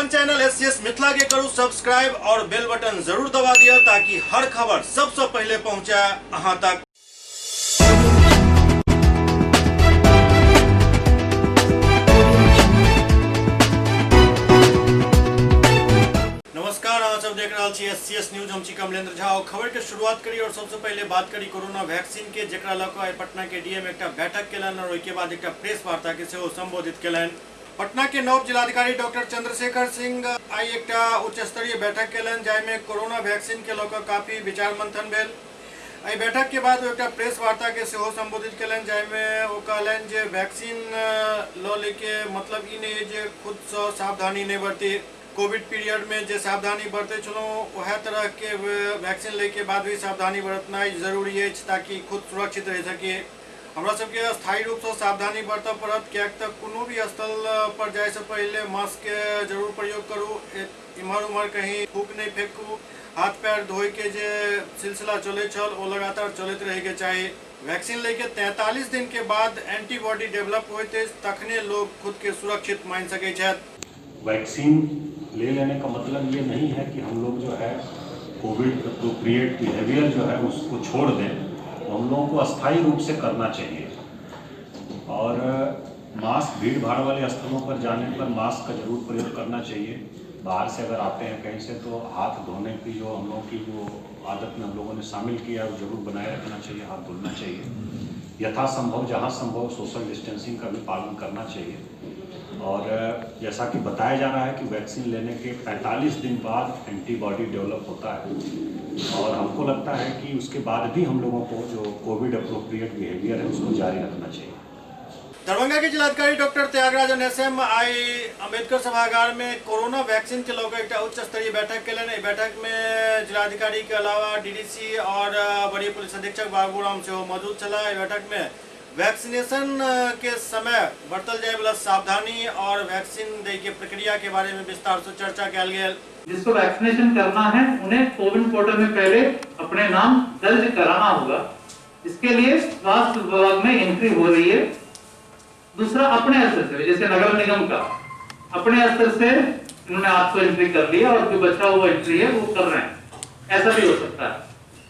अपन channel SCS Mithila के करू subscribe और बेल बटन जरूर दबा दिया ताकि हर खबर सबसे पहले पहुंचे अहां तक। नमस्कार, आप सब देख रहे हैं एससीएस न्यूज। हम छी कमलेंद्र झा और खबर के शुरुआत करी और सबसे पहले बात करी कोरोना वैक्सीन के, जेकरा लऽ पटना के डीएम एक बैठक केलन और ओके बाद एक प्रेस वार्ता के सेहो संबोधित केलन। पटना के नव जिलाधिकारी डॉक्टर चंद्रशेखर सिंह आई एक उच्च स्तरीय बैठक केलन जाहिमे कोरोना वैक्सीन के लऽ काफी विचार मंथन भेल। एहि बैठक के बाद एक प्रेस वार्ता के सेहो संबोधित केलन जाहिमे ओ कहलन जे वैक्सीन लऽ लेके मतलब ई नहीं जे खुद से सावधानी नहीं बरती, कोविड पीरियड में जो सावधानी बरते छलौं वह तरह के वैक्सीन लेके बाद भी सावधानी बरतना जरूरी है ताकि खुद सुरक्षित रह सके। हमरा सबके स्थायी रूप से सावधानी बरतऽ पड़त, क्या तक कोनो भी स्थल पर जाए से पहले मास्क के जरूर प्रयोग करूँ, इम्हर उम्हर कहीं थूक नहीं फेंकू, हाथ पैर धोए के जे सिलसिला चले छल वो लगातार चलते रहे के चाहिए। वैक्सीन लेके 43 दिन के बाद एंटीबॉडी डेवलप होते तखने लोग खुद के सुरक्षित मान सके छथि। वैक्सीन ले लेने का मतलब ये नहीं है कि हम लोग जो है कोविड अप्रोप्रिएट बिहेवियर जो है उसको छोड़ दें, हम लोगों को अस्थायी रूप से करना चाहिए। और मास्क, भीड़ भाड़ वाले स्थलों पर जाने पर मास्क का जरूर प्रयोग करना चाहिए। बाहर से अगर आते हैं कहीं से तो हाथ धोने की जो हम लोगों की जो आदत में हम लोगों ने शामिल किया है वो जरूर बनाए रखना चाहिए, हाथ धुलना चाहिए। यथासंभव जहाँ संभव सोशल डिस्टेंसिंग का भी पालन करना चाहिए। और जैसा कि बताया जा रहा है कि वैक्सीन लेने के 45 दिन बाद एंटीबॉडी डेवलप होता है और हमको लगता है कि उसके बाद भी हम लोगों को जो कोविड अप्रोप्रिएट बिहेवियर है उसको जारी रखना चाहिए। दरभंगा के जिलाधिकारी डॉक्टर त्यागराजन एसएम आई अम्बेडकर सभागार में कोरोना वैक्सीन के लोग एक उच्च स्तरीय बैठक केलन। बैठक में जिलाधिकारी के अलावा डीडीसी और वरीय पुलिस अधीक्षक बाबूराम से मौजूद चला। बैठक में वैक्सीनेशन के समय बरतल जाए वाला सावधानी और वैक्सीन दे के प्रक्रिया के बारे में विस्तार से चर्चा कल गया। जिसको वैक्सीनेशन करना है उन्हें कोविन पोर्टल में पहले अपने नाम दर्ज कराना होगा। इसके लिए स्वास्थ्य विभाग में एंट्री हो रही है। दूसरा, अपने स्तर से, जैसे नगर निगम का अपने स्तर से इन्होंने 800 एंट्री कर लिया और जो बचा हुआ एंट्री है वो कर रहे हैं। ऐसा भी हो सकता है।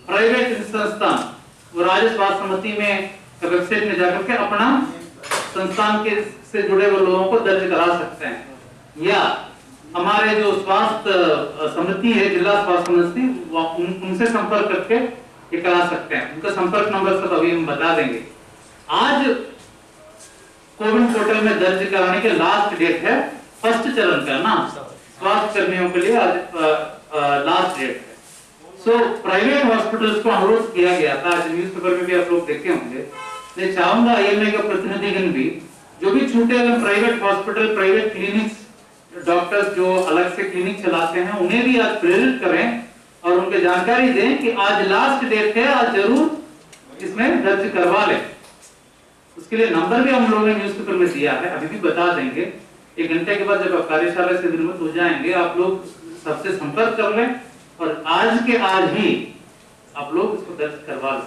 प्राइवेट संस्थान वो राज्य स्वास्थ्य समिति में वेबसाइट में जाकर के अपना संस्थान के से जुड़े हुए लोगों को दर्ज करा सकते हैं, या हमारे जो स्वास्थ्य समिति है, जिला स्वास्थ्य समिति, उनसे संपर्क करके ये करा सकते हैं। उनका संपर्क नंबर सब अभी हम बता देंगे। आज कोविन पोर्टल में दर्ज कराने के लास्ट डेट है, फर्स्ट चरण का ना, स्वास्थ्य कर्मियों के लिए आज लास्ट डेट है। सो प्राइवेट हॉस्पिटल्स को अनुरोध किया गया था, आज न्यूज़पेपर में भी आप लोग देखे होंगे। मैं चाहूंगा आईएमए का प्रतिनिधिगण भी जो भी छूटे हुए private hospital, private clinics, doctors जो अलग से क्लिनिक चलाते हैं उन्हें भी आज प्रेरित करें और उनके जानकारी दें कि आज लास्ट डेट है, आज जरूर इसमें दर्ज करवा लें। उसके लिए नंबर भी हम लोगों ने न्यूज़पेपर में दिया है, अभी भी बता देंगे। 1 घंटे के बाद जब आप कार्यशाला से निर्मित हो जाएंगे आप लोग सबसे संपर्क कर लें और आज के आज ही आप लोग इसको दर्ज करवा लें,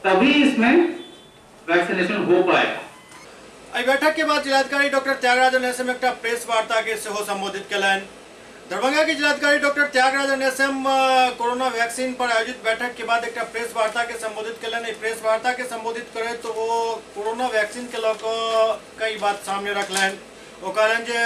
तभी इसमें वैक्सीनेशन हो पाएगा। बैठक के बाद जिलाधिकारी डॉक्टर त्यागराजन एसएम एक प्रेस वार्ता के सेहो संबोधित केलन। दरभंगा के जिलाधिकारी doctor Tyagarajan SM corona vaccine पर आयोजित बैठक के बाद एक प्रेस वार्ता के संबोधित केलन। प्रेस वार्ता के संबोधित करे तो वो कोरोना वैक्सीन के लऽ कई बात सामने रखलन। वो कहलन जे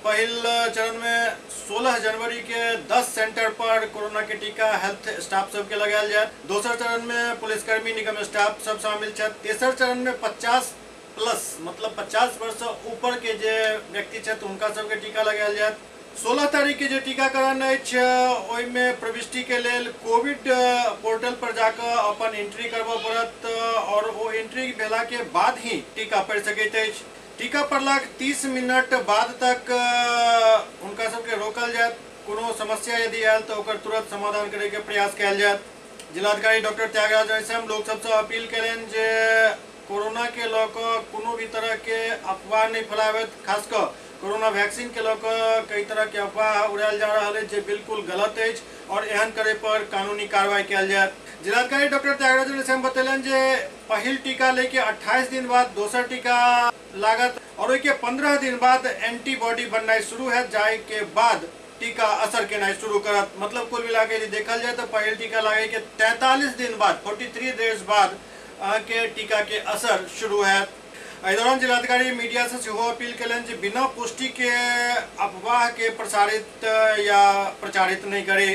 पहिल चरण में 16 जनवरी के 10 सेंटर पर कोरोना के टीका हेल्थ स्टाफ सबके लगायल जाए। दोसर चरण में पुलिसकर्मी निगम स्टाफ सब शामिल छथि। तेसर चरण में 50 प्लस मतलब 50 वर्ष से ऊपर के जे व्यक्ति छथि उनका सबके टीका लगायल जाए। 16 तारीख के जो टीकाकरण ओहि में प्रविष्टि के लेल कोविड पोर्टल पर जाकर अपन एंट्री करबऽ पड़त और वो एंट्री भेला के बाद ही टीका पड़ सकैत अछि। टीका पड़लाक 30 मिनट बाद तक उनका सबके रोकल जाए। कोनो समस्या यदि आयल तो ओकर तुरंत समाधान करे के प्रयास कयल जाए। जिलाधिकारी डॉक्टर त्यागराजन एसएम लोग सबसे अपील करें जे कोरोना के लऽ कोनो भी तरह के अफवाह नहीं फैलावत, खासकर कोरोना वैक्सीन के लोग कई तरह के अफवाह उड़ायल जा रहा है जो बिल्कुल गलत है और एहन करे पर कानूनी कार्रवाई किया जाए। जिलाधिकारी डॉक्टर त्यागराजन एसएम बतैलन जे पहिल टीका लेके 28 दिन बाद दोसर टीका लागत और के 15 दिन बाद एंटीबॉडी बनना शुरू है जाए के बाद टीका असर के शुरू करत। मतलब कुल मिला के देखल जाए तो पहिल टीका लागे के 43 दिन बाद 43 डेज बाद के टीका के असर शुरू है। एहि दौरान जिलाधिकारी मीडिया से अपील कलन जे बिना पुष्टि के अफवाह के प्रसारित या प्रचारित नहीं करे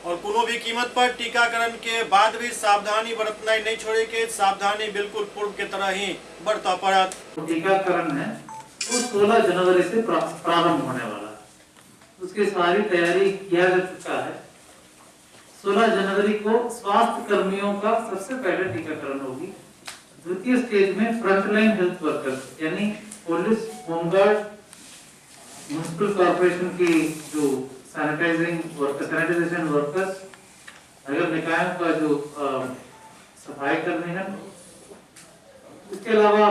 और कोनो भी कीमत पर टीकाकरण के बाद भी सावधानी बरतना नहीं छोड़े के सावधानी बिल्कुल पूर्व के तरह ही बरता पड़त। टीकाकरण है वो 16 जनवरी से प्रारंभ होने वाला है, उसकी सारी तैयारी किया जा चुका है। 16 जनवरी को स्वास्थ्य कर्मियों का सबसे पहले टीकाकरण होगी। द्वितीय स्टेज में फ्रंटलाइन हेल्थ वर्कर्स यानी पुलिस, होमगार्ड, म्युनिसिपल कॉर्पोरेशन की जो सैनिटाइजेशन वर्कर्स, नगर निकायों का जो सफाई कर्मी है, इसके अलावा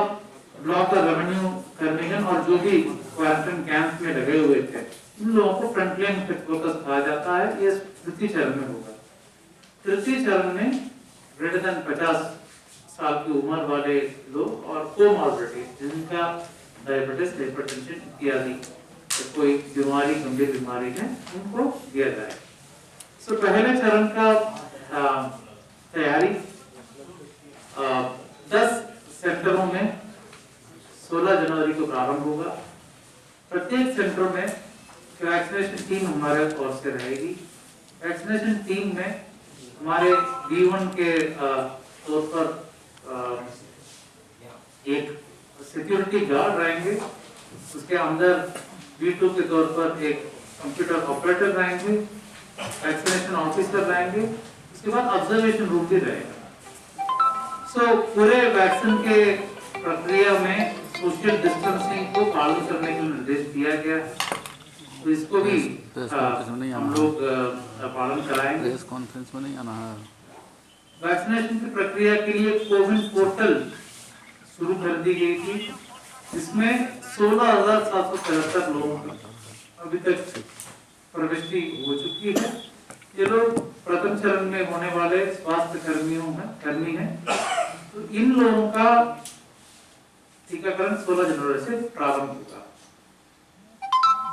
ब्लॉक का रेवेन्यू कर्मी है और जो भी क्वारंटाइन कैंप में लगे हुए थे इन लोगों को फ्रंटलाइन हेल्थ वर्कर्स कहा जाता है। ये द्वितीय चरण में होगा। तृतीय चरण में ग्रेटर देन 50 साल की उम्र वाले लोग और कोमॉर्बिडिटी जिनका डायबिटीज, हाइपरटेंशन इत्यादि तो कोई बीमारी, गंभीर बीमारी है, उनको दिया जाए। सो पहले चरण का तैयारी 10 सेंटरों में 16 जनवरी को प्रारंभ होगा। प्रत्येक सेंटर में वैक्सीनेशन टीम हमारे ओर से रहेगी। वैक्सीनेशन टीम में हमारे B1 के तौर पर एक सिक्योरिटी गार्ड रहेंगे, उसके अंदर B2 के तौर पर एक कंप्यूटर ऑपरेटर रहेंगे, वैक्सीनेशन ऑफिसर रहेंगे, उसके बाद ऑब्जर्वेशन रूम भी रहेगा। सो पूरे वैक्सीन के प्रक्रिया में सोशल डिस्टेंसिंग को पालन करने का निर्देश दिया गया है, तो इसको भी हम लोग पालन कराएंगे। प्रेस कॉन्फ्रेंस में नहीं आना है। वैक्सीनेशन की प्रक्रिया के लिए कोविन पोर्टल शुरू कर दी गई थी, जिसमें 16,775 लोगों की अभी तक प्रविष्टि हो चुकी है। ये लोग प्रथम चरण में होने वाले स्वास्थ्य कर्मी हैं, तो इन लोगों का टीकाकरण 16 जनवरी से प्रारंभ होगा।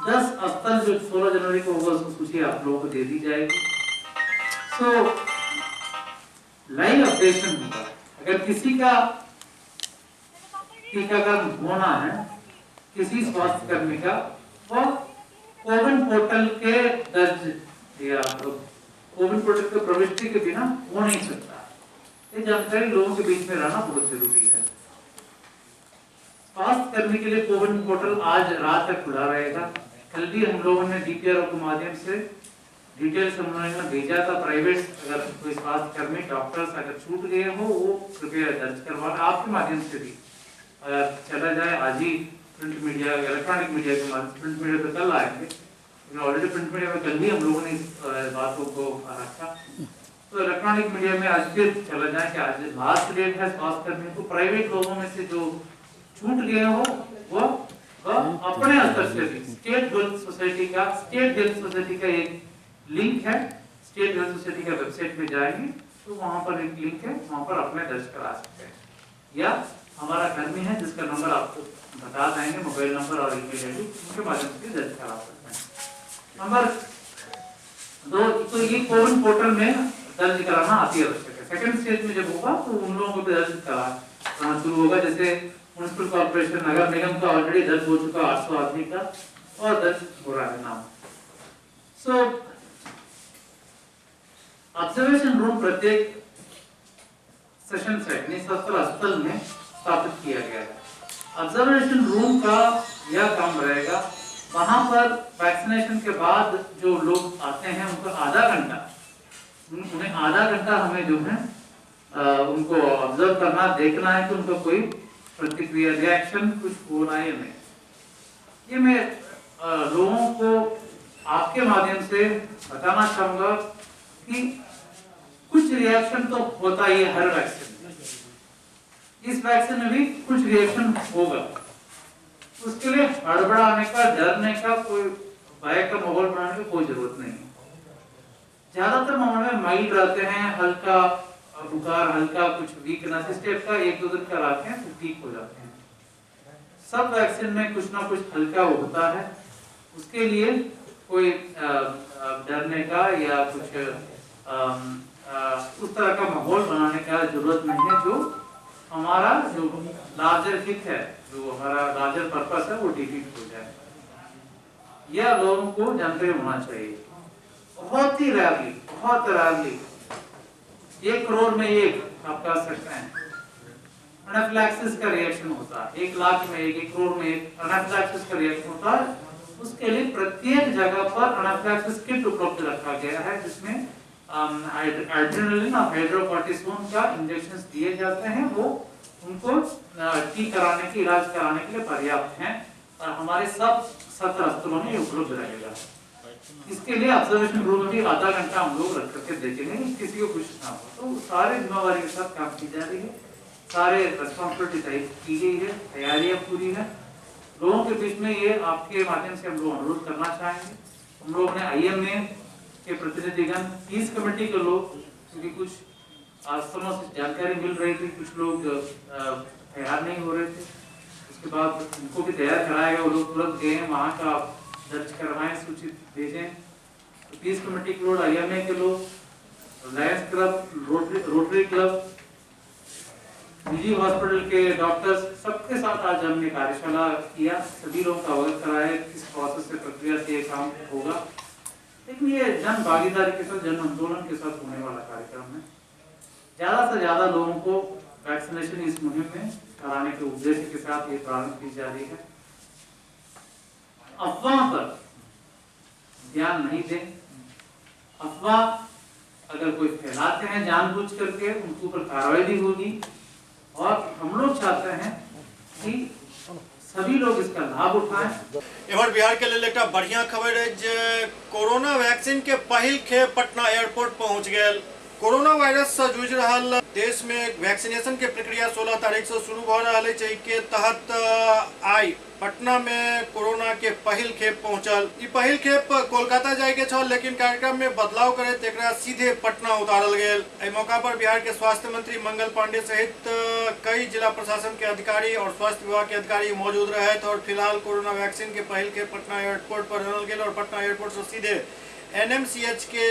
10 स्थल जो 16 जनवरी को होगा उसकी सूची आप लोगों को दे दी जाएगी। सो लाइव अपडेशन होगा। अगर किसी का टीकाकरण होना है, किसी स्वास्थ्य कर्मी का, वह कोविन पोर्टल के दर्ज या कोविन पोर्टल के प्रविष्टि के बिना हो नहीं सकता। ये जानकारी लोगों के बीच में रहना बहुत जरूरी है। स्वास्थ्य कर्मी के लिए कोविन पोर्टल आज रात तक खुला रहेगा। कल भी हम लोगों ने DPRO के माध्यम से डिटेल्स हम लोगों ने भेजा था। प्राइवेट अगर कोई स्वास्थ्य कर्मी, डॉक्टर्स अगर छूट गए हो वो कृपया दर्ज करवा, आपके माध्यम से भी अगर चला जाए। आज ही प्रिंट मीडिया, इलेक्ट्रॉनिक मीडिया के माध्यम, प्रिंट मीडिया पे कल आएंगे, ऑलरेडी प्रिंट मीडिया में कल भी हम लोगों ने इस बातों को रखा, तो इलेक्ट्रॉनिक मीडिया में आज फिर चला जाए कि आज लास्ट डेट है स्वास्थ्य कर्मी को। प्राइवेट लोगों में से जो छूट गए हो वो अपने स्तर से भी स्टेट हेल्थ सोसाइटी का एक लिंक है, स्टेट हेल्थ सोसाइटी का वेबसाइट पे जाएंगे तो वहां पर एक लिंक है, वहां पर अपने दर्ज करा सकते हैं। या हमारा कर्मी है जिसका नंबर आपको बता देंगे, मोबाइल नंबर और ईमेल आईडी, उनके माध्यम से दर्ज करा सकते हैं। नंबर 2, तो ये कोविन पोर्टल में दर्ज कराना अति आवश्यक है। सेकंड स्टेज में जब होगा तो उन लोगों को दर्ज कराना शुरू होगा। जैसे म्युनिसिपल कॉर्पोरेशन, नगर निगम का ऑलरेडी दर्ज हो चुका 800 आदमी का और दर्ज हो रहा है नाम। सो ऑब्जर्वेशन रूम प्रत्येक सेशन सेट स्थल में स्थापित किया गया है। ऑब्जर्वेशन रूम का यह काम रहेगा, वहां पर वैक्सीनेशन के बाद जो लोग आते हैं उनको उन्हें आधा घंटा हमें जो है उनको ऑब्जर्व करना, देखना है कि उनका कोई प्रतिक्रिया, रिएक्शन कुछ हो रहा है नहीं। ये मैं लोगों को आपके माध्यम से बताना चाहूंगा कि कुछ रिएक्शन तो होता ही है हर वैक्सीन में। इस वैक्सीन में भी कुछ रिएक्शन होगा। उसके लिए हड़बड़ाने का, डरने का, कोई भय का माहौल बनाने की कोई जरूरत नहीं है। ज्यादातर मामले में माइल्ड रहते हैं, हल्का बुखार, हल्का कुछ वीकनेस, इस टाइप का 1-2 दिन कराते हैं तो ठीक हो जाते हैं। सब वैक्सीन में कुछ ना कुछ हल्का होता है, उसके लिए कोई डरने का या कुछ उस तरह का माहौल बनाने का जरूरत नहीं है। जो हमारा जो लार्जर हित है, जो हमारा लार्जर पर्पस है, वो डिफीट हो जाए, यह लोगों को जानकारी होना चाहिए। बहुत ही रैरली, बहुत रैरली 1 करोड़ में 1 आप कह सकते हैं एनाफिलैक्सिस का रिएक्शन होता है। 1 लाख में 1 करोड़ में 1 एनाफिलैक्सिस का रिएक्शन होता है। उसके लिए प्रत्येक जगह पर एनाफिलैक्सिस किट उपलब्ध रखा गया है, जिसमें एड्रेनलिन और हाइड्रोकॉर्टिसोन का इंजेक्शंस दिए जाते हैं। वो उनको ठीक कराने के, इलाज कराने के लिए पर्याप्त हैं और हमारे सब 7 अस्पतालों में उपलब्ध रहेगा। इसके लिए ऑब्जर्वेशन रूम में भी आधा घंटा हम लोग रख करके देखेंगे, किसी को कुछ ना हो। तो सारे जिम्मेवारी के साथ काम की जा रही है, सारे रिस्पॉन्सिबिलिटी तय की गई है, तैयारियां पूरी है। लोगों के बीच में ये आपके माध्यम से हम लोग अनुरोध करना चाहेंगे। हम लोग ने IMA के प्रतिनिधिगण, पीस कमेटी के लोग, क्योंकि कुछ आश्रमों से जानकारी मिल रही थी, कुछ लोग तैयार नहीं हो रहे थे, उसके बाद उनको भी तैयार कराया गया। वो लोग तुरंत गए, वहाँ का दर्ज करवाएं, सूचित भेजें। तो पीस कमेटी के लोग, IMA के लोग, लायंस क्लब, रोटरी क्लब, निजी हॉस्पिटल के डॉक्टर्स, सबके साथ आज हमने कार्यशाला किया। सभी लोगों का अवगत कराया किस प्रोसेस से, प्रक्रिया से ये काम होगा। लेकिन ये जन भागीदारी के साथ, जन आंदोलन के साथ होने वाला कार्यक्रम है। ज्यादा से ज्यादा लोगों को वैक्सीनेशन इस मुहिम में कराने के उद्देश्य के साथ ये प्रारंभ की जा रही है। अफवाह पर ध्यान नहीं दें। अफवाह अगर कोई फैलाते हैं जानबूझ करके, उनके ऊपर कार्रवाई भी होगी। और हम लोग चाहते हैं कि सभी लोग इसका लाभ उठाएं। एमहर बिहार के लिए एक बढ़िया खबर है जे कोरोना वैक्सीन के पहिल खेप पटना एयरपोर्ट पहुंच गए। कोरोना वायरस से जूझ रहा देश में वैक्सीनेशन के प्रक्रिया 16 तारीख से शुरू हो रहा है। के तहत आई पटना में कोरोना के पहिल खेप पहुंचल। ई पहिल खेप कोलकाता जाए के छल, लेकिन कार्यक्रम में बदलाव करे तेकरा सीधे पटना उतारल गेल। एहि मौका पर बिहार के स्वास्थ्य मंत्री मंगल पांडे सहित कई जिला प्रशासन के अधिकारी और स्वास्थ्य विभाग के अधिकारी मौजूद रहे थे। और फिलहाल कोरोना वैक्सीन के पहिल खेप पटना एयरपोर्ट पर रखल गेल और पटना एयरपोर्ट से सीधे NMCH के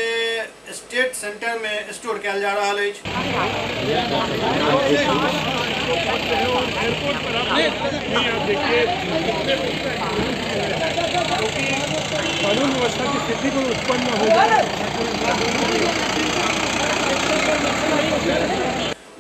स्टेट सेंटर में स्टोर किया जा रहा है। कानून व्यवस्था की स्थिति को उत्पन्न होगा।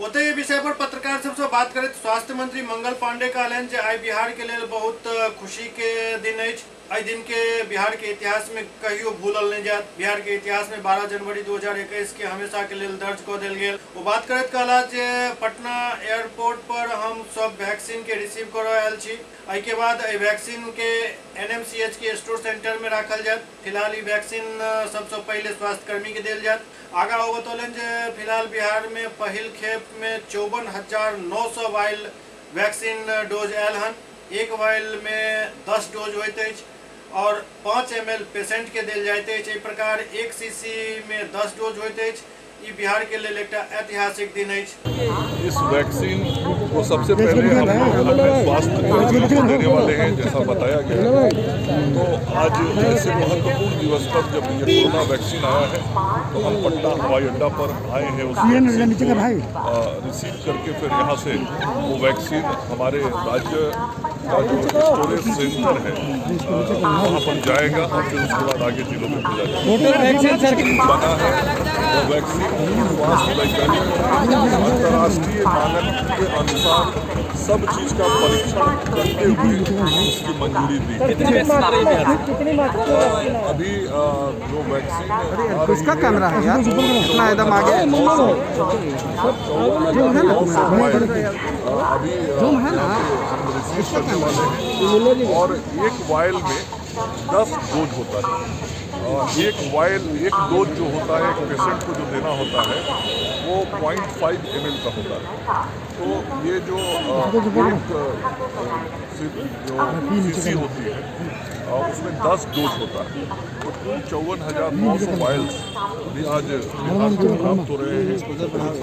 ओते विषय पर पत्रकार सबसे बात करें स्वास्थ्य मंत्री मंगल पांडे कहलन जे आई बिहार के लिए बहुत खुशी के दिन है। आई दिन के बिहार के इतिहास में कहियो भूलल नहीं जात। बिहार के इतिहास में 12 जनवरी 2021 के हमेशा के लिए दर्ज कर दिल गेल। वो बात करत कहला जे पटना एयरपोर्ट पर हम सब वैक्सीन के रिसीव कर रहल छी। आई के बाद वैक्सीन के NMCH के स्टोर सेंटर में रखल जात। फिलहाल ये वैक्सीन सबसे पहले स्वास्थ्य कर्मी के दिल जात। आगा वो बतौलन जे फिलहाल बिहार में पहिल खेप में 54,900 वाइल वैक्सीन डोज आयल हन। एक वाइल में 10 डोज होइत अछि और 5 ml पेशेंट के दिल जाइत अछि। इस प्रकार 1 cc में 10 डोज होइत अछि। ये बिहार के लिए एक ऐतिहासिक दिन है। इस वैक्सीन को सबसे पहले हम अपने स्वास्थ्य देने वाले हैं, जैसा बताया गया। तो आज ऐसे महत्वपूर्ण दिवस पर जब ये कोरोना वैक्सीन आया है तो हम पटना हवाई अड्डा पर आए हैं उसको रिसीव करके फिर यहाँ से वो वैक्सीन हमारे राज्य का जो स्टोरेज सेंटर है वहाँ पर जाएगा और फिर उसके बाद आगे जिलों में भेजा जाएगा। बना है वो वैक्सीन स्वास्थ्य वैज्ञानिक अंतर्राष्ट्रीय मानक के अनुसार सब चीज का परीक्षण करते हुए उसकी मंजूरी दी। अभी जो वैक्सीन उसका कैमरा है यार इतना एकदम आगे अभी रिसीव करने वाले हैं और एक वायल में 10 डोज होता है। एक डोज जो होता है एक पेशेंट को जो देना होता है वो 0.5 ml का होता है। तो ये जो शीशी होती है उसमें 10 डोज होता है। तो कुल 54,900 वायल्स अभी आज बिहार को प्राप्त हो रहे हैं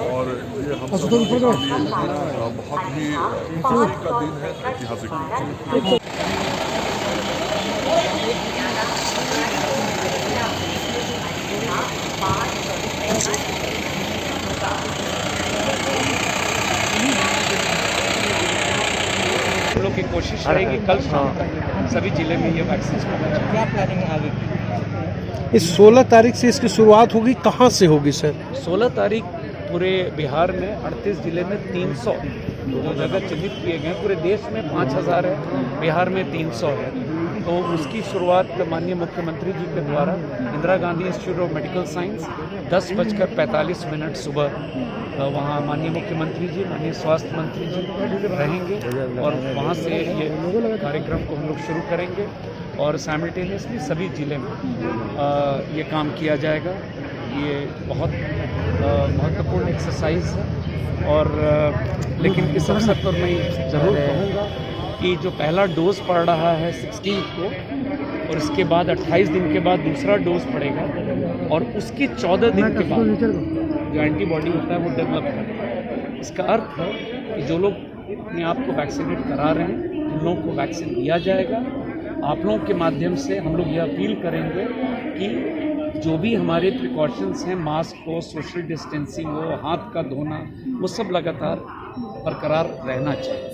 और ये हम सब के लिए बहुत ही खुशी का दिन है, ऐतिहासिक दिन है। हम लोग की कोशिश रहेगी कल शाम तक सभी जिले में ये वैक्सीन पहुंचे। क्या प्लानिंग आगे की? इस 16 तारीख से इसकी शुरुआत होगी, कहाँ से होगी सर? 16 तारीख पूरे बिहार में 38 जिले में 300 जो जगह चिन्हित किए गए। पूरे देश में 5,000 है, बिहार में 300 है। तो उसकी शुरुआत माननीय मुख्यमंत्री जी के द्वारा Indira Gandhi institute of medical science 10:45 सुबह वहाँ माननीय मुख्यमंत्री जी, माननीय स्वास्थ्य मंत्री जी रहेंगे और वहाँ से ये कार्यक्रम को हम लोग शुरू करेंगे और साइमल्टेनियसली सभी ज़िले में ये काम किया जाएगा। ये बहुत महत्वपूर्ण एक्सरसाइज है और लेकिन इस अवसर पर मैं ज़रूर कहूँगा कि जो पहला डोज पड़ रहा है 16 को और इसके बाद 28 दिन के बाद दूसरा डोज पड़ेगा और उसके 14 दिन के बाद जो एंटीबॉडी होता है वो डेवलप करेगा। इसका अर्थ है कि जो लोग अपने आप को वैक्सीनेट करा रहे हैं उन लोगों को वैक्सीन दिया जाएगा। आप लोगों के माध्यम से हम लोग ये अपील करेंगे कि जो भी हमारे प्रिकॉशंस हैं, मास्क हो, सोशल डिस्टेंसिंग हो, हाथ का धोना, वो सब लगातार बरकरार रहना चाहिए।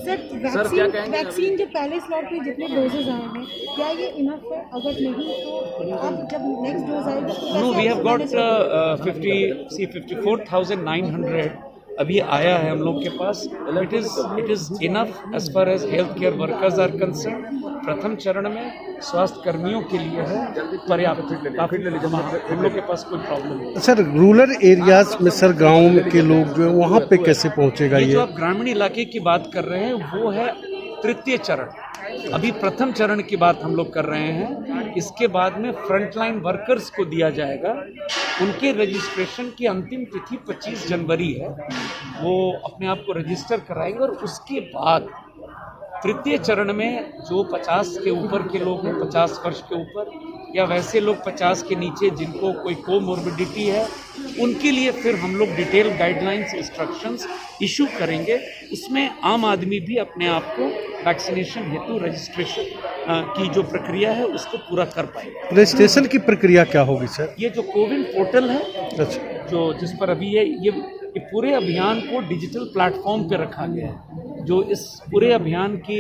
सर वैक्सीन जो पहले स्लॉट में जितने डोजेज आए हैं क्या ये इनफ है? अगर नहीं तो अब जब नेक्स्ट डोज आएगा तो नो, वी हैव गॉट 54,900 अभी आया है हम लोग के पास। It is enough as far as health care workers are concern. प्रथम चरण में स्वास्थ्य कर्मियों के लिए है पर्याप्त, काफी हम लोग के पास कोई प्रॉब्लम नहीं। सर रूरल एरियाज में सर गाँव के लोग जो है वहाँ पे कैसे पहुँचेगा ये ये? जो आप ग्रामीण इलाके की बात कर रहे हैं वो है तृतीय चरण। अभी प्रथम चरण की बात हम लोग कर रहे हैं। इसके बाद में फ्रंटलाइन वर्कर्स को दिया जाएगा। उनके रजिस्ट्रेशन की अंतिम तिथि 25 जनवरी है। वो अपने आप को रजिस्टर कराएंगे और उसके बाद तृतीय चरण में जो 50 के ऊपर के लोग हैं, 50 वर्ष के ऊपर या वैसे लोग 50 के नीचे जिनको कोई कोमोर्बिडिटी है, उनके लिए फिर हम लोग डिटेल गाइडलाइंस, इंस्ट्रक्शंस इशू करेंगे। उसमें आम आदमी भी अपने आप को वैक्सीनेशन हेतु रजिस्ट्रेशन की जो प्रक्रिया है उसको पूरा कर पाएगा। रजिस्ट्रेशन की प्रक्रिया क्या होगी सर? ये जो कोविन पोर्टल है, अच्छा, जो जिस पर अभी ये पूरे अभियान को डिजिटल प्लेटफॉर्म पे रखा गया है। जो इस पूरे अभियान की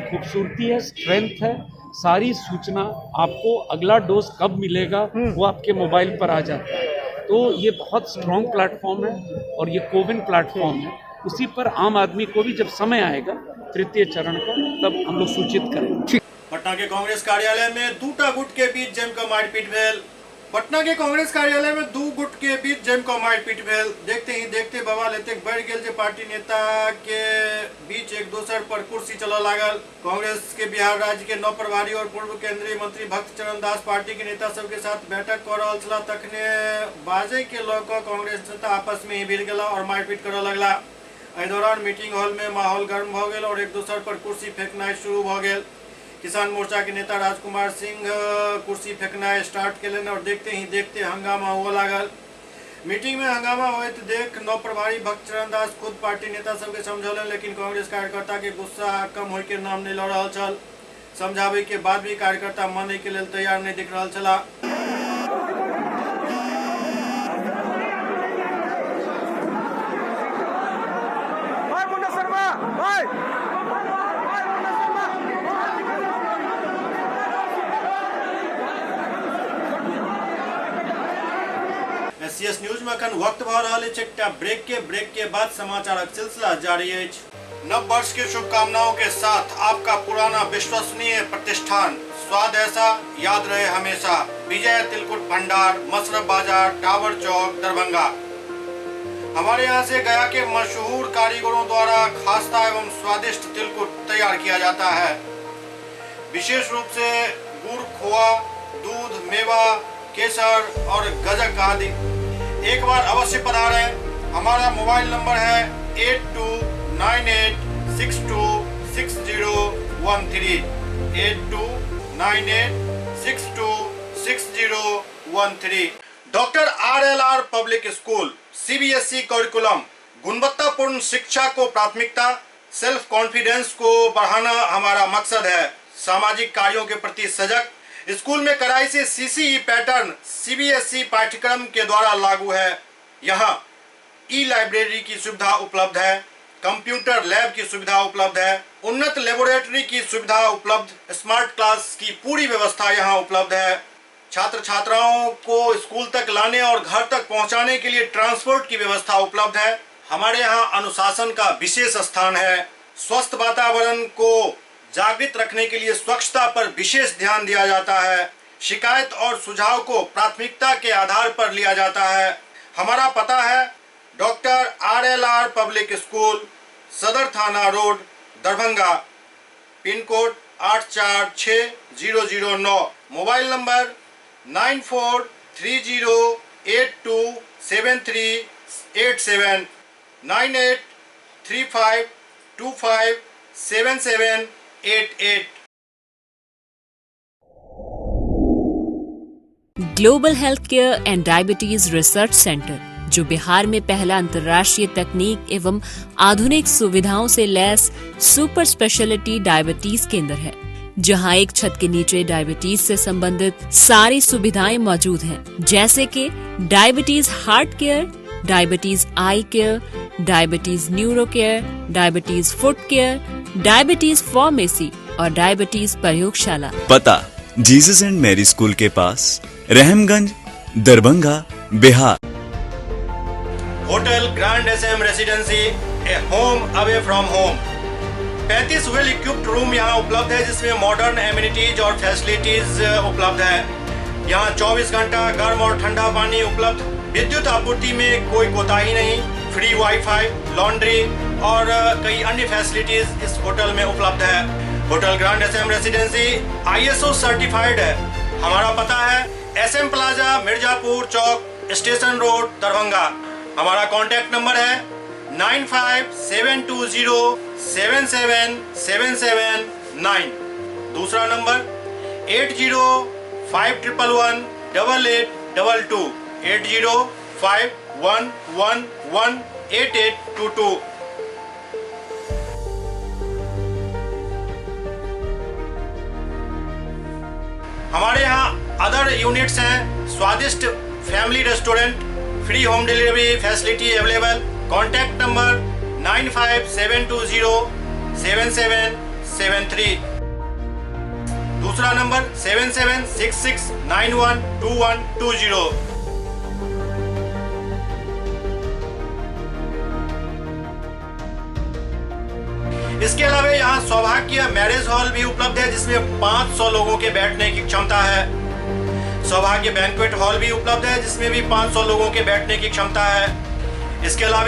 खूबसूरती है, स्ट्रेंथ है, सारी सूचना आपको अगला डोज कब मिलेगा वो आपके मोबाइल पर आ जाता है। तो ये बहुत स्ट्रॉन्ग प्लेटफॉर्म है और ये कोविन प्लेटफॉर्म है। उसी पर आम आदमी को भी जब समय आएगा तृतीय चरण का तब हम लोग सूचित करेंगे। पटना के कांग्रेस कार्यालय में दूटा गुट के बीच जमकर मारपीट भेल। पटना के कांग्रेस कार्यालय में दू गुट के बीच जमकर मारपीट भेल। देखते ही देखते बवाल एतेक बढ़ गेल जे पार्टी नेता के बीच एक दोसर पर कुर्सी चलऽ लागल। कांग्रेस के बिहार राज्य के नव प्रभारी और पूर्व केंद्रीय मंत्री भक्त चरण दास पार्टी के नेता सब के साथ बैठक कर रहल छला। तखने बाजे के लऽ कऽ कांग्रेस नेता आपस में ही भिड़ गेला और मारपीट करऽ लगला। एहि दौरान मीटिंग हॉल में माहौल गर्म भ गेल और एक दोसर पर कुर्सी फेंकनाइ शुरू भ गेल। किसान मोर्चा के नेता राजकुमार सिंह कुर्सी फेंकनाइ स्टार्ट केलनि और देखते ही देखते हंगामा हुआ लागल। मीटिंग में हंगामा होइत देख नव प्रभारी भक्त चरण दास खुद पार्टी नेता सबके समझौलन, लेकिन कांग्रेस कार्यकर्ता के गुस्सा कम होय के नाम नहीं लऽ रहल छल। समझावे के बाद भी कार्यकर्ता माने के लेल तैयार नहीं दिख रहल छला। एससीएस न्यूज में अखन वक्त भ रहल अछि एकटा ब्रेक के बाद समाचारक सिलसिला जारी अछि। नव वर्ष की शुभकामनाओं के साथ आपका पुराना विश्वसनीय प्रतिष्ठान स्वाद ऐसा याद रहे हमेशा, विजय तिलकुट भंडार, मसरफ बाजार, टावर चौक, दरभंगा। हमारे यहाँ से गया के मशहूर कारीगरों द्वारा खास्ता एवं स्वादिष्ट तिलकुट तैयार किया जाता है। विशेष रूप से गुड़, खोआ, दूध, मेवा, केसर और गजक आदि। एक बार अवश्य पधारें। हमारा मोबाइल नंबर है 8298626013 8298626013। Doctor RLR public school CBSE curriculum. गुणवत्तापूर्ण शिक्षा को प्राथमिकता, सेल्फ कॉन्फिडेंस को बढ़ाना हमारा मकसद है। सामाजिक कार्यों के प्रति सजग। स्कूल में कड़ाई से CCE पैटर्न CBSE पाठ्यक्रम के द्वारा लागू है। यहाँ लाइब्रेरी की सुविधा उपलब्ध है, कंप्यूटर लैब की सुविधा उपलब्ध है, उन्नत लेबोरेटरी की सुविधा उपलब्ध, स्मार्ट क्लास की पूरी व्यवस्था यहाँ उपलब्ध है। छात्र छात्राओं को स्कूल तक लाने और घर तक पहुँचाने के लिए ट्रांसपोर्ट की व्यवस्था उपलब्ध है। हमारे यहाँ अनुशासन का विशेष स्थान है। स्वस्थ वातावरण को जागृत रखने के लिए स्वच्छता पर विशेष ध्यान दिया जाता है। शिकायत और सुझाव को प्राथमिकता के आधार पर लिया जाता है। हमारा पता है डॉक्टर RLR पब्लिक स्कूल, सदर थाना road, Darbhanga, pin code 846009। Mobile number 9430827387 9835257788। Global health care and diabetes research centre, जो बिहार में पहला अंतर्राष्ट्रीय तकनीक एवं आधुनिक सुविधाओं से लैस सुपर स्पेशलिटी डायबिटीज केंद्र है, जहां एक छत के नीचे डायबिटीज से संबंधित सारी सुविधाएं मौजूद हैं, जैसे कि diabetes heart care, diabetes eye care, diabetes neuro care, diabetes foot care, diabetes pharmacy और डायबिटीज प्रयोगशाला। पता जीसस एंड मैरी स्कूल के पास, Rahamganj, Darbhanga, Bihar. Hotel grand SM residency, a home away from home. 35 well equipped room यहाँ उपलब्ध है, जिसमें modern amenities और फैसिलिटीज उपलब्ध है। यहाँ 24 घंटा गर्म और ठंडा पानी उपलब्ध। विद्युत आपूर्ति में कोई कोताही नहीं। फ्री वाईफाई, लॉन्ड्री और कई अन्य फैसिलिटीज इस होटल में उपलब्ध है। Hotel grand SM residency ISO certified है। हमारा पता है SM plaza, Mirzapur Chowk, station road, Darbhanga. हमारा कॉन्टैक्ट नंबर है 9572077779। दूसरा नंबर 8051118822 8051118822। हमारे यहाँ अदर यूनिट्स हैं। स्वादिष्ट family restaurant, free home delivery facility available. Contact number 9572077773। दूसरा नंबर 7766912120। इसके अलावा यहाँ सौभाग्य मैरिज हॉल भी उपलब्ध है, जिसमें 500 लोगों के बैठने की क्षमता है। सौभाग्य बैंक्वेट हॉल भी उपलब्ध है, जिसमें भी 500 लोगों के बैठने की क्षमता है। इसके अलावा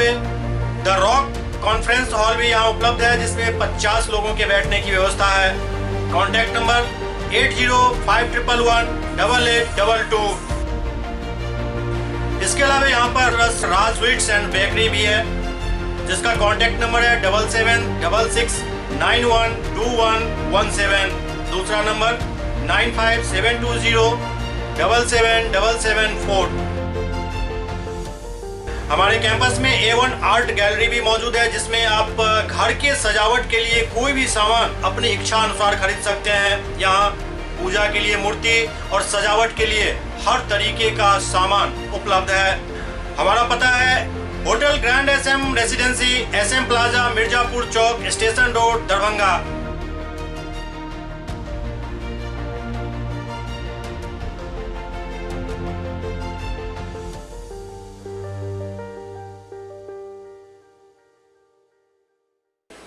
द रॉक कॉन्फ्रेंस हॉल भी यहाँ उपलब्ध है, जिसमें 50 लोगों के बैठने की व्यवस्था है। Contact number 8051118822। इसके अलावा यहाँ पर राज स्वीट्स एंड बेकरी भी है, जिसका कॉन्टैक्ट नंबर है 7766912117। दूसरा नंबर 9572077774। हमारे कैंपस में A1 आर्ट गैलरी भी मौजूद है, जिसमें आप घर के सजावट के लिए कोई भी सामान अपनी इच्छा अनुसार खरीद सकते हैं। यहाँ पूजा के लिए मूर्ति और सजावट के लिए हर तरीके का सामान उपलब्ध है। हमारा पता है hotel grand SM residency, SM plaza, Mirzapur Chowk, station road, Darbhanga.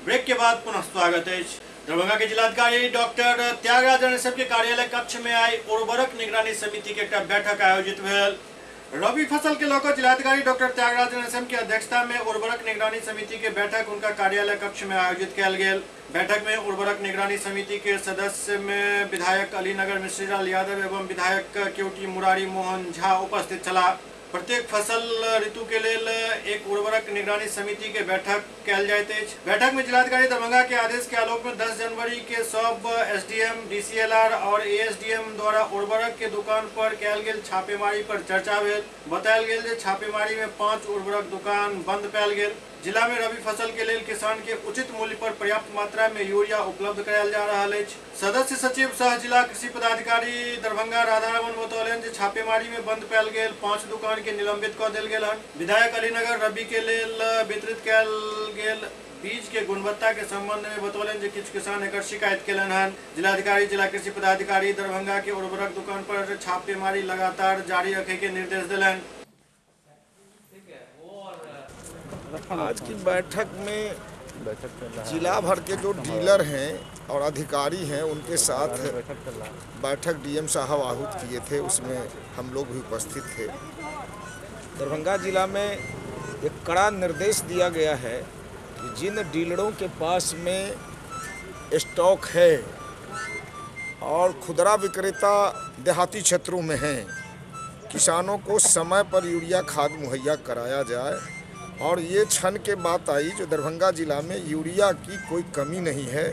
Break के बाद पुनः स्वागत है। दरभंगा के जिलाधिकारी डॉक्टर त्यागराजन सब के कार्यालय कक्ष में आई उर्वरक निगरानी समिति के एक बैठक आयोजित भेल। रबी फसल के लेकर जिलाधिकारी डॉक्टर त्यागराज एसएम की अध्यक्षता में उर्वरक निगरानी समिति के बैठक उनका कार्यालय कक्ष में आयोजित किया गया। बैठक में उर्वरक निगरानी समिति के सदस्य में विधायक अलीनगर मिश्रीलाल यादव एवं विधायक केवटी मुरारी मोहन झा उपस्थित छला। प्रत्येक फसल ऋतु के लेल एक उर्वरक निगरानी समिति के बैठक कयल जाइत अछि। बैठक में जिलाधिकारी दरभंगा के आदेश के आलोक में 10 जनवरी के सब एसडीएम, डीसीएलआर और एएसडीएम द्वारा उर्वरक के दुकान पर कयल गेल छापेमारी पर चर्चा भेल। बतायल गेल जे छापेमारी में 5 उर्वरक दुकान बंद पायल गेल। जिला में रबी फसल के लेल किसान के उचित मूल्य पर पर्याप्त मात्रा में यूरिया उपलब्ध करायल जा रहल अछि। सदस्य सचिव सह जिला कृषि पदाधिकारी दरभंगा राधारमन बतौलन जे छापेमारी में बंद पायल गेल 5 दुकान के निलंबित कऽ देल गेल हन। विधायक अलीनगर रबी के लेल वितरित कयल गेल बीज के गुणवत्ता के संबंध में बतौलन जे किछु किसान एकर शिकायत केलन हन। जिलाधिकारी जिला कृषि पदाधिकारी दरभंगा के उर्वरक दुकान पर छापेमारी लगातार जारी रखे के निर्देश दिलन। आज की बैठक में जिला भर के जो डीलर हैं और अधिकारी हैं उनके साथ बैठक डीएम साहब आहूत किए थे, उसमें हम लोग भी उपस्थित थे। दरभंगा जिला में एक कड़ा निर्देश दिया गया है कि जिन डीलरों के पास में स्टॉक है और खुदरा विक्रेता देहाती क्षेत्रों में हैं, किसानों को समय पर यूरिया खाद मुहैया कराया जाए। और ये क्षण के बात आई जो दरभंगा जिला में यूरिया की कोई कमी नहीं है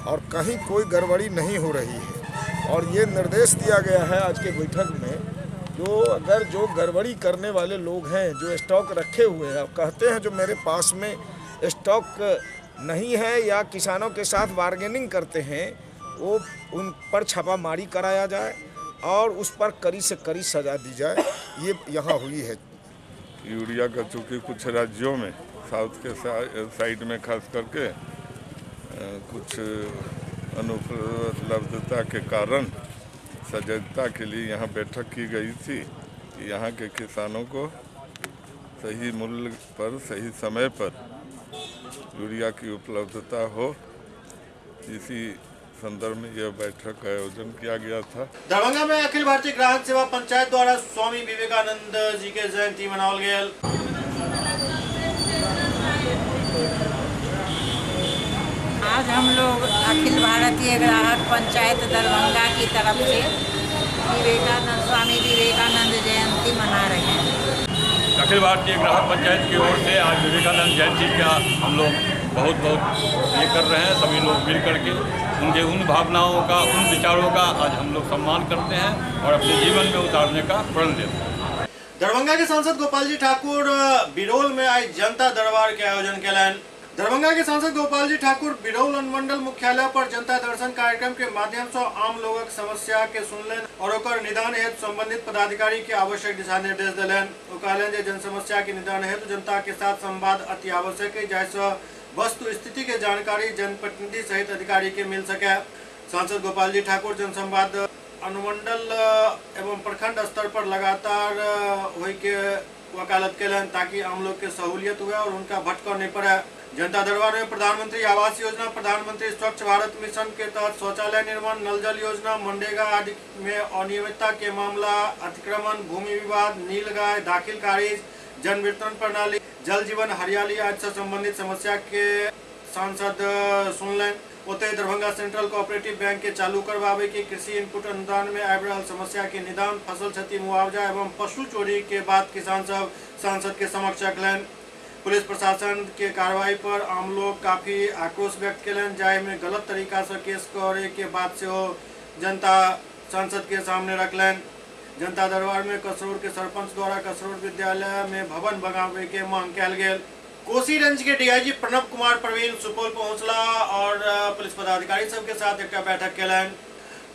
और कहीं कोई गड़बड़ी नहीं हो रही है। और ये निर्देश दिया गया है आज के बैठक में जो गड़बड़ी करने वाले लोग हैं, जो स्टॉक रखे हुए हैं, कहते हैं जो मेरे पास में स्टॉक नहीं है या किसानों के साथ बार्गेनिंग करते हैं, वो उन पर छापामारी कराया जाए और उस पर कड़ी से कड़ी सजा दी जाए। ये यहाँ हुई है। यूरिया का चूँकि कुछ राज्यों में साउथ के साइड में खास करके कुछ अनुपलब्धता के कारण सजगता के लिए यहाँ बैठक की गई थी कि यहाँ के किसानों को सही मूल्य पर सही समय पर यूरिया की उपलब्धता हो, इसी संदर्भ में यह बैठक का आयोजन किया गया था। दरभंगा में अखिल भारतीय ग्राहक सेवा पंचायत द्वारा स्वामी विवेकानंद जी के जयंती मनावल गेल। आज हम लोग अखिल भारतीय ग्राहक पंचायत दरभंगा की तरफ से स्वामी विवेकानंद जयंती मना रहे हैं। अखिल भारतीय ग्राहक पंचायत की ओर से आज विवेकानंद जयंती का हम लोग बहुत ये कर रहे हैं। सभी लोग मिल करके उनके उन भावनाओं का, उन विचारों का आज हम लोग सम्मान करते हैं और अपने जीवन में उतारने का प्रण देते हैं। दरभंगा के सांसद गोपाल जी ठाकुर बिरौल में आज जनता दरबार के आयोजन कयलनि। दरभंगा के सांसद गोपाल जी ठाकुर बिरौल अनुमंडल मुख्यालय पर जनता दर्शन कार्यक्रम के माध्यम से आम लोगक समस्या के सुनलनि और ओकर निदान हेतु संबंधित पदाधिकारी के आवश्यक दिशा निर्देश दिलनि। ओ कहलनि जे जन समस्या के निदान हेतु जनता के साथ संवाद अति आवश्यक है, जाहिसे वस्तु स्थिति के जानकारी जनप्रतिनिधि सहित अधिकारी के मिल सके। सांसद गोपाल जी ठाकुर जनसंवाद अनुमंडल एवं प्रखंड स्तर पर लगातार होय के वकालत केलन ताकि आम लोग के सहूलियत हुए और उनका भटकना नहीं पड़े। जनता दरबार में प्रधानमंत्री आवास योजना, प्रधानमंत्री स्वच्छ भारत मिशन के तहत शौचालय निर्माण, नल जल योजना, मनरेगा आदि में अनियमितता के मामला, अतिक्रमण, भूमि विवाद, नीलगाय, दाखिल खारिज, जन वितरण प्रणाली, जल जीवन हरियाली आदि से संबंधित समस्या के सांसद सुनलनि। ओते दरभंगा सेंट्रल कोऑपरेटिव बैंक के चालू करवावे के कृषि इनपुट अनुदान में आबि रहल समस्या के निदान, फसल क्षति मुआवजा एवं पशु चोरी के बाद किसान सब सांसद के समक्ष रखलनि। पुलिस प्रशासन के कार्रवाई पर आम लोग काफी आक्रोश व्यक्त केलनि, जाहि में गलत तरीका से केस करे के बात से जनता सांसद के सामने रखलनि। जनता दरबार में कसरोड़ के सरपंच द्वारा कसरोड़ विद्यालय में भवन बनावे के मांग कयल गेल। कोसी रेंज के डीआईजी प्रणव कुमार प्रवीण सुपौल पहुंचला और पुलिस पदाधिकारी सबके साथ एक बैठक केलनि।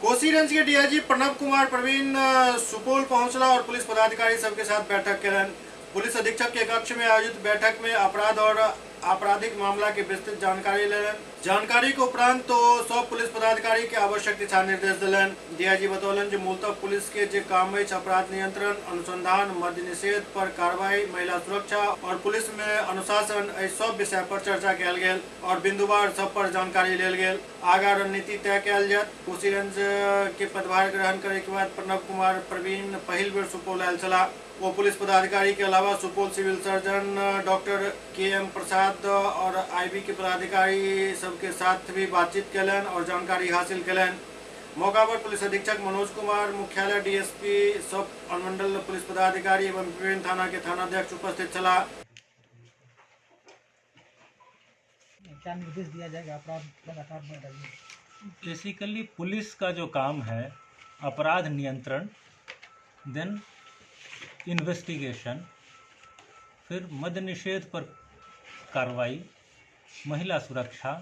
कोसी रेंज के डीआईजी प्रणव कुमार प्रवीण सुपौल पहुंचला और पुलिस पदाधिकारी सबके साथ बैठक केलनि। पुलिस अधीक्षक के कक्ष में आयोजित बैठक में अपराध और आपराधिक मामला के विस्तृत जानकारी लेलन। जानकारी के उपरांत तो सब पुलिस पदाधिकारी के आवश्यक दिशा निर्देश दिलन। डीआईजी बतौलन जो मूलतः पुलिस के जो काम है अपराध नियंत्रण, अनुसंधान, मद्य निषेध पर कार्रवाई, महिला सुरक्षा और पुलिस में अनुशासन सब विषय पर चर्चा कल गेल और बिंदुवार सब पर जानकारी लेल गेल। आगा रणनीति तय कल जात। कुशीगंज के पदभार ग्रहण करे के बाद प्रणव कुमार प्रवीण पहल बेर सुपौल आयल छला। वो पुलिस पदाधिकारी के अलावा Supaul civil surgeon doctor KM. Prasad और आईबी के पदाधिकारी सबके साथ भी बातचीत कलन और जानकारी हासिल कलन। मौका पर पुलिस अधीक्षक मनोज कुमार, मुख्यालय डीएसपी, सब अनुमंडल पुलिस पदाधिकारी एवं विभिन्न थाना के थानाध्यक्ष उपस्थित छला। क्या निर्देश दिया जाएगा? अपराध लगातार बढ़ रही है। बेसिकली पुलिस का जो काम है अपराध नियंत्रण, देन इन्वेस्टिगेशन, फिर मद्य निषेध पर कार्रवाई, महिला सुरक्षा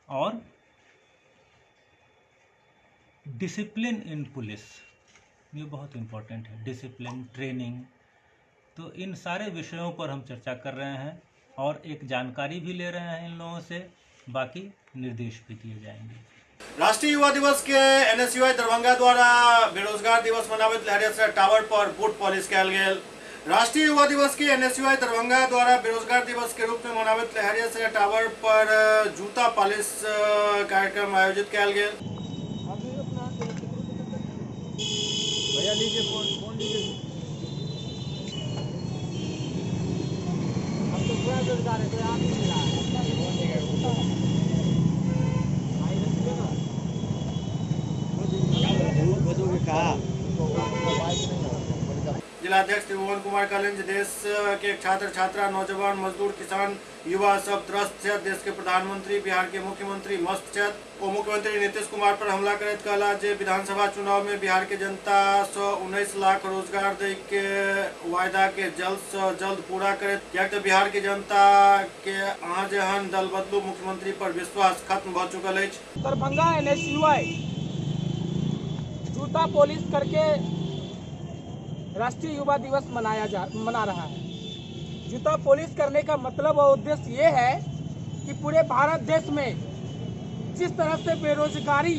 और डिसिप्लिन इन पुलिस, ये बहुत इम्पोर्टेंट है। डिसिप्लिन, ट्रेनिंग, तो इन सारे विषयों पर हम चर्चा कर रहे हैं और एक जानकारी भी ले रहे हैं इन लोगों से, बाकी निर्देश भी दिए जाएंगे। राष्ट्रीय युवा दिवस के एनएसयूआई दरभंगा द्वारा बेरोजगार दिवस मनावत लहरियासराय टावर पर बूट पॉलिश कल गेल। राष्ट्रीय युवा दिवस के एनएसयूआई दरभंगा द्वारा बेरोजगार दिवस के रूप में मनावत लहरियासराय टावर पर जूता पॉलिश कार्यक्रम आयोजित कल गेल। भैया लीजिए फोन लीजिए। हम तो पूरा बेरोजगार है, कोई आ नहीं मिला है। जिलाध्यक्ष त्रिभुवन कुमार कलिंज देश के छात्र छात्रा, नौजवान, मजदूर, किसान, युवा सब त्रस्त छथि। देश के प्रधानमंत्री, बिहार के मुख्यमंत्री मस्त छथि। उप मुख्यमंत्री नीतीश कुमार पर हमला करैत कहला जे विधानसभा चुनाव में बिहार के जनता 19 लाख रोजगार दै के वायदा के जल्द से जल्द पूरा करैत, कियाक त बिहार के जनता के अहाँ जेहन दल बदलू मुख्यमंत्री पर विश्वास खत्म भ चुकल अछि। दरभंगा एनएसयूआई जूता पॉलिश करके राष्ट्रीय युवा दिवस मना रहा है। जूता पॉलिश करने का मतलब और उद्देश्य ये है कि पूरे भारत देश में जिस तरह से बेरोजगारी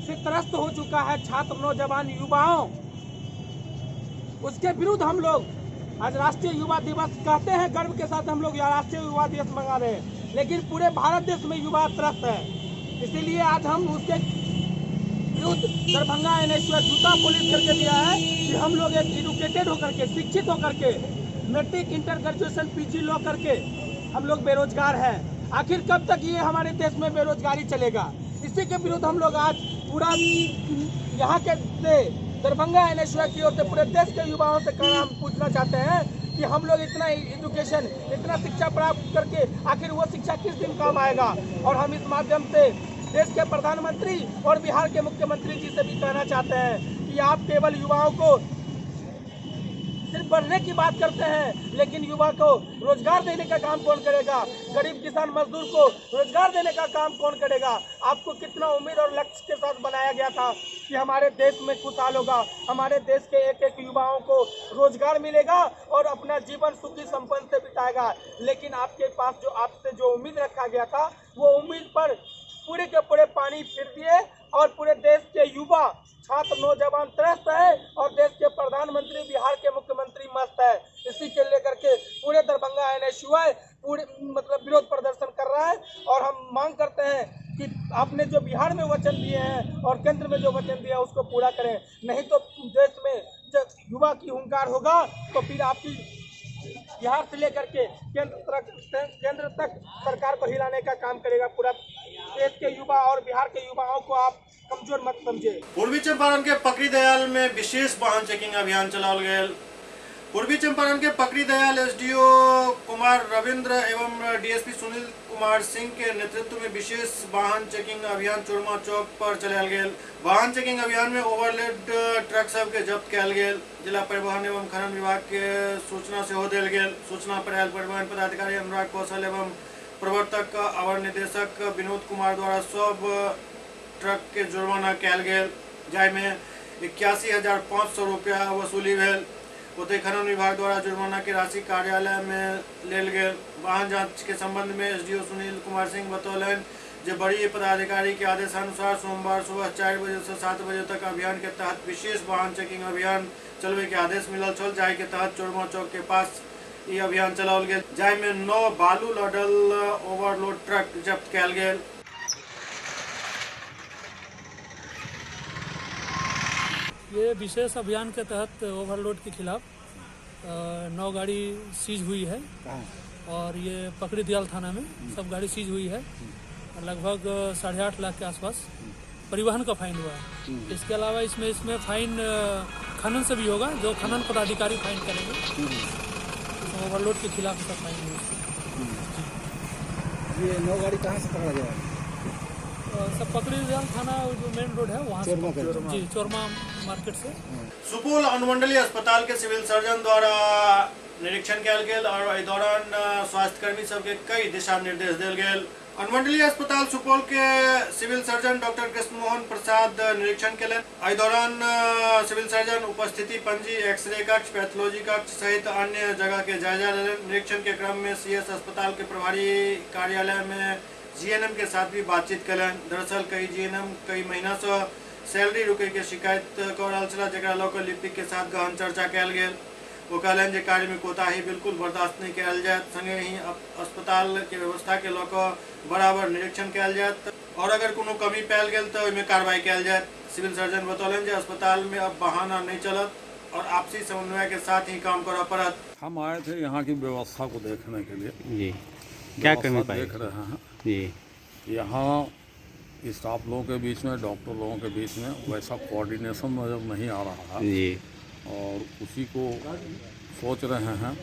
से त्रस्त हो चुका है छात्र, नौजवान, युवाओं, उसके विरुद्ध हम लोग आज राष्ट्रीय युवा दिवस कहते हैं। गर्व के साथ हम लोग राष्ट्रीय युवा दिवस मना रहे हैं, लेकिन पूरे भारत देश में युवा त्रस्त है। इसीलिए आज हम उसके विरुद्ध दरभंगा एनएसयूआई जूता पॉलिश करके दिया है कि हम लोग एक एजुकेटेड होकर के, शिक्षित होकर के, matric, inter, graduation, PG law करके हम लोग बेरोजगार हैं। आखिर कब तक ये हमारे देश में बेरोजगारी चलेगा? इसी के विरुद्ध हम लोग आज पूरा यहाँ के दरभंगा एनएसयूआई की ओर से पूरे देश के युवाओं से हम पूछना चाहते हैं कि हम लोग इतना एजुकेशन, इतना शिक्षा प्राप्त करके आखिर वो शिक्षा किस दिन काम आएगा? और हम इस माध्यम से देश के प्रधानमंत्री और बिहार के मुख्यमंत्री जी से भी कहना चाहते हैं कि आप केवल युवाओं को सिर्फ बढ़ने की बात करते हैं, लेकिन युवा को रोजगार देने का काम कौन करेगा? गरीब किसान मजदूर को रोजगार देने का काम कौन करेगा? आपको कितना उम्मीद और लक्ष्य के साथ बनाया गया था कि हमारे देश में खुशहाल होगा, हमारे देश के एक एक युवाओं को रोजगार मिलेगा और अपना जीवन सुखी संपन्न से बिताएगा। लेकिन आपके पास जो आपसे जो उम्मीद रखा गया था, वो उम्मीद पर पूरे के पूरे पानी फिर दिए और पूरे देश के युवा, छात्र, नौजवान त्रस्त है और देश के प्रधानमंत्री, बिहार के मुख्यमंत्री मस्त है। इसी के लेकर के पूरे दरभंगा एनएसयूआई पूरे विरोध प्रदर्शन कर रहा है और हम मांग करते हैं कि आपने जो बिहार में वचन दिए हैं और केंद्र में जो वचन दिया है उसको पूरा करें, नहीं तो देश में जब युवा की हुंकार होगा तो फिर आपकी बिहार से लेकर के केंद्र तक सरकार को हिलाने का काम करेगा। पूरा देश के युवा और बिहार के युवाओं को आप कमजोर मत समझे। पूर्वी चंपारण के पकड़ी दयाल में विशेष वाहन चेकिंग अभियान चलाओल गया। पूर्वी चंपारण के पकड़ी दयाल एसडीओ कुमार रविंद्र एवं डीएसपी सुनील कुमार सिंह के नेतृत्व में विशेष वाहन चेकिंग अभियान चूरमा चौक पर चलायल गेल। वाहन चेकिंग अभियान में ओवरलोड ट्रक सब के जब्त कयल गेल। जिला परिवहन एवं खनन विभाग के सूचना से हो देल गेल। सूचना पर आयल परिवहन पदाधिकारी अनुराग कौशल एवं प्रवर्तक अवर निदेशक विनोद कुमार द्वारा सब ट्रक के जुर्माना कयल गेल, जाय में 81,500 रुपया वसूली भेल। ओते खनन विभाग द्वारा जुर्माना के राशि कार्यालय में लेल गेल। वाहन जांच के संबंध में एसडीओ सुनील कुमार सिंह बतौलन जे वरीय पदाधिकारी के आदेशानुसार सोमवार सुबह 4 बजे से 7 बजे तक अभियान के तहत विशेष वाहन चेकिंग अभियान चलवे के आदेश मिलल छल, जाहि के तहत चोरमा चौक के पास ये अभियान चलाओल गेल, जाहि में 9 बालू लदल ओवरलोड ट्रक जब्त कयल गेल। ये विशेष अभियान के तहत ओवरलोड के खिलाफ 9 गाड़ी सीज हुई है और ये पकड़ी दयाल थाना में सब गाड़ी सीज हुई है। लगभग 8.5 लाख के आसपास परिवहन का फाइन हुआ है। इसके अलावा इसमें फाइन खनन से भी होगा, जो खनन पदाधिकारी फाइन करेंगे। ओवरलोड के खिलाफ इसका फाइन हुआ। ये 9 गाड़ी कहाँ से पकड़ा गया? सब पकड़ी दयाल थाना जो मेन रोड है वहाँ से, जी चोरमा मार्केट से। सुपौल अनुमंडलीय अस्पताल के सिविल सर्जन द्वारा निरीक्षण कयल गेल और एहि दौरान स्वास्थ्य कर्मी सबके कई दिशा निर्देश देल गेल। अनुमंडलीय अस्पताल सुपौल के सिविल सर्जन डॉक्टर कृष्णमोहन प्रसाद निरीक्षण केलनि। एहि दौरान सिविल सर्जन उपस्थिति पंजी, एक्सरे कक्ष, पैथोलॉजी कक्ष सहित अन्य जगह के जायजा लेलनि। निरीक्षण के क्रम में सीएस अस्पताल के प्रभारी कार्यालय में जीएनएम के साथ भी बातचीत कयलनि। दरअसल कई जीएनएम कई महीना से सैलरी रुके के शिकायत कर रहल छल, जेकरा लऽ कऽ लिपिक के साथ गहन चर्चा कयल गेल। वो कहलनि जे कार्य में कोताही बिल्कुल बर्दाश्त नहीं कयल जायत, संगे ही अस्पताल के व्यवस्था के लऽ कऽ बराबर निरीक्षण कयल जायत और अगर कोनो कमी पायल गेल तो ओहिमे कार्रवाई कयल जायत। सिविल सर्जन बतौलन जे अस्पताल में अब बहाना नहीं चलत और आपसी समन्वय के साथ ही काम करना पड़त। हम आए थे यहाँ की व्यवस्था को देखने के लिए। जी, क्या कमी पाई? देख रहे हैं जी, यहाँ स्टाफ लोगों के बीच में, डॉक्टर लोगों के बीच में वैसा कोऑर्डिनेशन नजर नहीं आ रहा है जी, और उसी को सोच रहे हैं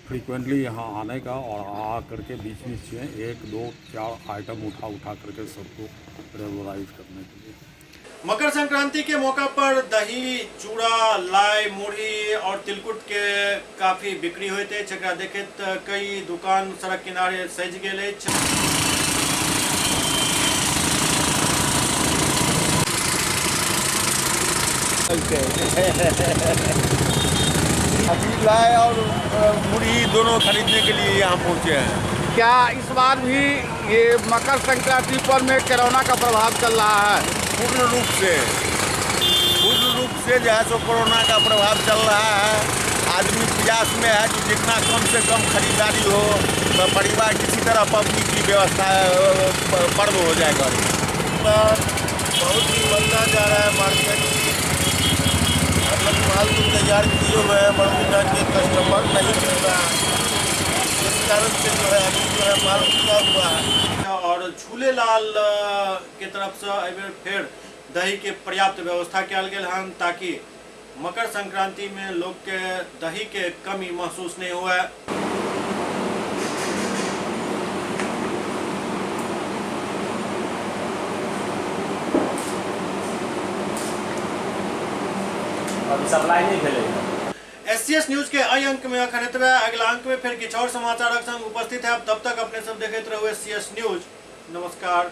फ्रीक्वेंटली यहाँ आने का और आ करके बीच बीच में 1, 2, 4 आइटम उठा करके सबको रेगुलराइज करने के लिए। मकर संक्रांति के मौका पर दही, चूड़ा, लाई, मुरही और तिलकुट के काफी बिक्री होते हैं, जेकरा देखैत कई दुकान सड़क किनारे सज गेल अछि। अभी लाई और मुरही दोनों खरीदने के लिए यहाँ पहुँचे हैं। क्या इस बार भी ये मकर संक्रांति पर में कोरोना का प्रभाव चल रहा है? पूर्ण रूप से जो है सो कोरोना का प्रभाव चल रहा है। आदमी प्रयास में है कि जितना कम से कम खरीदारी हो तो परिवार किसी तरह पब्लिक की व्यवस्था पर्व हो जाएगा। बहुत ही मंदा जा रहा है मार्केट। माल को तैयार किए हुए हैं, बड़ौदा के कस्टमर नहीं मिल रहा है, इस कारण से जो है अभी जो है माल रुका हुआ है। और झूलेलाल के तरफ से फिर दही के पर्याप्त व्यवस्था कयल गेल हन ताकि मकर संक्रांति में लोग के दही के कमी महसूस नहीं हुआ। सप्लाई नहीं भेले। एससीएस न्यूज के अई अंक में अखन एतबे। अगला अंक में फिर किछु और समाचारक संग उपस्थित है। तब तक अपने सब देखते रहो एससीएस न्यूज। नमस्कार।